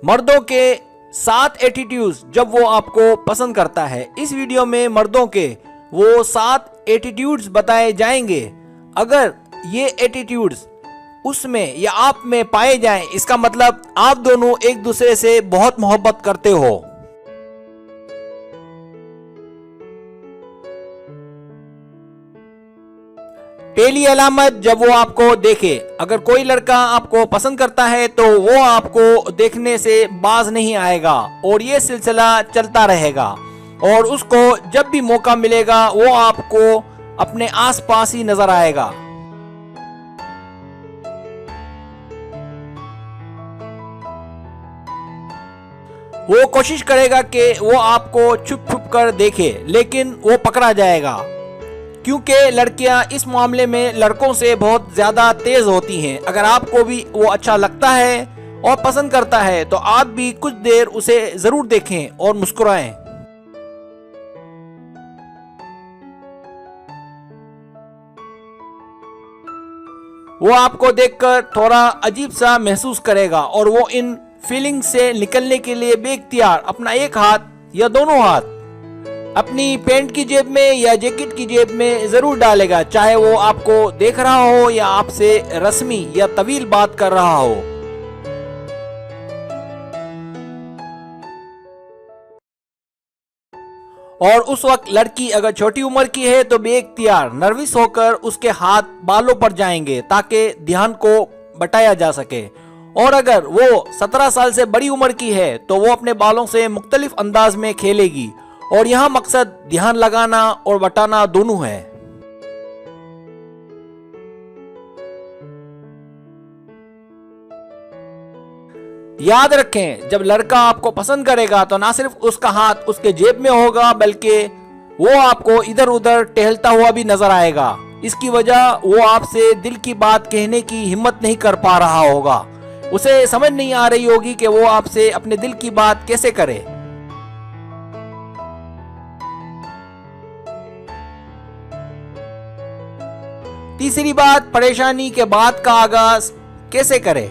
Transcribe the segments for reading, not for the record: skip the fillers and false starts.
मर्दों के 7 एटीट्यूड्स जब वो आपको पसंद करता है। इस वीडियो में मर्दों के वो 7 एटीट्यूड्स बताए जाएंगे। अगर ये एटीट्यूड्स उसमें या आप में पाए जाएं, इसका मतलब आप दोनों एक दूसरे से बहुत मोहब्बत करते हो। पहली अलामत, जब वो आपको देखे। अगर कोई लड़का आपको पसंद करता है तो वो आपको देखने से बाज नहीं आएगा और ये सिलसिला चलता रहेगा और उसको जब भी मौका मिलेगा वो आपको अपने आसपास ही नजर आएगा। वो कोशिश करेगा कि वो आपको छुप छुप कर देखे, लेकिन वो पकड़ा जाएगा क्योंकि लड़कियां इस मामले में लड़कों से बहुत ज्यादा तेज होती हैं। अगर आपको भी वो अच्छा लगता है और पसंद करता है तो आप भी कुछ देर उसे जरूर देखें और मुस्कुराएं। वो आपको देखकर थोड़ा अजीब सा महसूस करेगा और वो इन फीलिंग से निकलने के लिए बेइख्तियार अपना एक हाथ या दोनों हाथ अपनी पैंट की जेब में या जैकेट की जेब में जरूर डालेगा, चाहे वो आपको देख रहा हो या आपसे रस्मी या तवील बात कर रहा हो। और उस वक्त लड़की अगर छोटी उम्र की है तो बेइख्तियार नर्वस होकर उसके हाथ बालों पर जाएंगे ताकि ध्यान को बटाया जा सके। और अगर वो 17 साल से बड़ी उम्र की है तो वो अपने बालों से मुख्तलिफ अंदाज में खेलेगी और यहाँ मकसद ध्यान लगाना और बटाना दोनों है। याद रखें, जब लड़का आपको पसंद करेगा तो ना सिर्फ उसका हाथ उसके जेब में होगा बल्कि वो आपको इधर उधर टहलता हुआ भी नजर आएगा। इसकी वजह वो आपसे दिल की बात कहने की हिम्मत नहीं कर पा रहा होगा। उसे समझ नहीं आ रही होगी कि वो आपसे अपने दिल की बात कैसे करे। तीसरी बात, परेशानी के बाद का आगाज कैसे करें।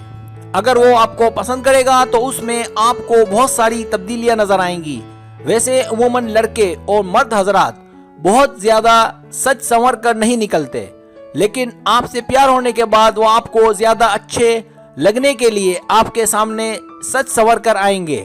अगर वो आपको पसंद करेगा तो उसमें आपको बहुत सारी तब्दीलियां नजर आएंगी। वैसे अमूमन लड़के और मर्द हजरात बहुत ज्यादा सच संवर कर नहीं निकलते, लेकिन आपसे प्यार होने के बाद वो आपको ज्यादा अच्छे लगने के लिए आपके सामने सच संवर कर आएंगे।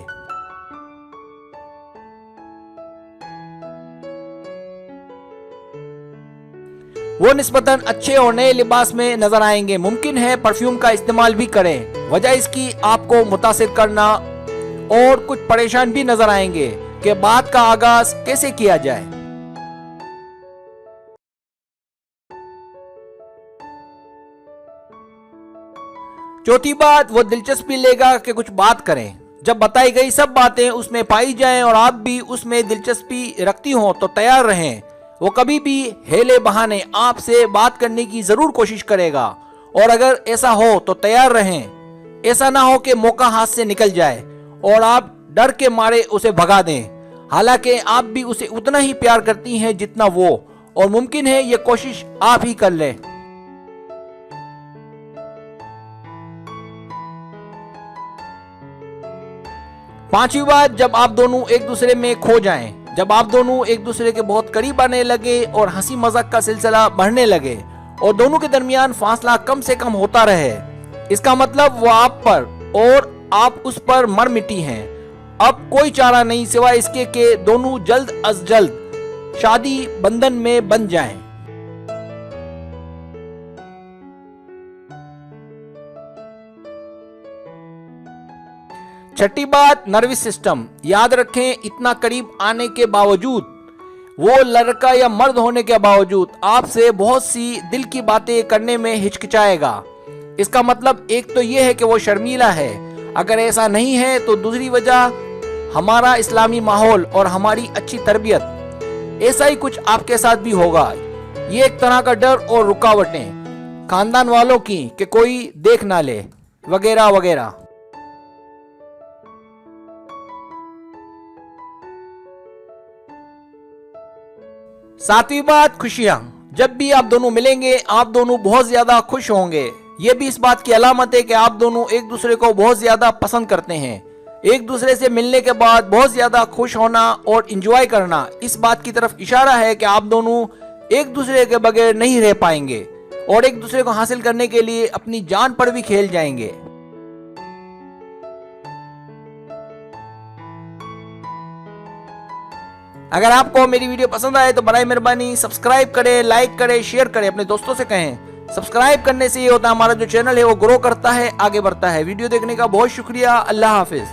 वो निस्बतन अच्छे और नए लिबास में नजर आएंगे। मुमकिन है परफ्यूम का इस्तेमाल भी करें। वजह इसकी आपको मुतासिर करना और कुछ परेशान भी नजर आएंगे कि बात का आगाज कैसे किया जाए। चौथी बात, वो दिलचस्पी लेगा कि कुछ बात करें। जब बताई गई सब बातें उसमें पाई जाएं और आप भी उसमें दिलचस्पी रखती हो तो तैयार रहें। वो कभी भी हेले बहाने आपसे बात करने की जरूर कोशिश करेगा और अगर ऐसा हो तो तैयार रहें। ऐसा ना हो कि मौका हाथ से निकल जाए और आप डर के मारे उसे भगा दें। हालांकि आप भी उसे उतना ही प्यार करती हैं जितना वो, और मुमकिन है ये कोशिश आप ही कर लें। पांचवी बात, जब आप दोनों एक दूसरे में खो जाएं। जब आप दोनों एक दूसरे के बहुत करीब आने लगे और हंसी मजाक का सिलसिला बढ़ने लगे और दोनों के दरमियान फासला कम से कम होता रहे, इसका मतलब वो आप पर और आप उस पर मर मिटी हैं। अब कोई चारा नहीं सिवाय इसके कि दोनों जल्द अज जल्द शादी बंधन में बंध जाएं। छठी बात, नर्वस सिस्टम। याद रखें, इतना करीब आने के बावजूद, वो लड़का या मर्द होने के बावजूद आपसे बहुत सी दिल की बातें करने में हिचकिचाएगा। इसका मतलब एक तो ये है कि वो शर्मीला है। अगर ऐसा नहीं है तो दूसरी वजह हमारा इस्लामी माहौल और हमारी अच्छी तरबियत, ऐसा ही कुछ आपके साथ भी होगा। ये एक तरह का डर और रुकावटें खानदान वालों की कि कोई देख ना ले वगैरह वगैरह। सातवीं बात, खुशियां। जब भी आप दोनों मिलेंगे आप दोनों बहुत ज्यादा खुश होंगे। ये भी इस बात की अलामत है कि आप दोनों एक दूसरे को बहुत ज्यादा पसंद करते हैं। एक दूसरे से मिलने के बाद बहुत ज्यादा खुश होना और इंजॉय करना इस बात की तरफ इशारा है कि आप दोनों एक दूसरे के बगैर नहीं रह पाएंगे और एक दूसरे को हासिल करने के लिए अपनी जान पर भी खेल जाएंगे। अगर आपको मेरी वीडियो पसंद आए तो बराए मेहरबानी सब्सक्राइब करें, लाइक करें, शेयर करें, अपने दोस्तों से कहें। सब्सक्राइब करने से ये होता है हमारा जो चैनल है वो ग्रो करता है, आगे बढ़ता है। वीडियो देखने का बहुत शुक्रिया। अल्लाह हाफिज।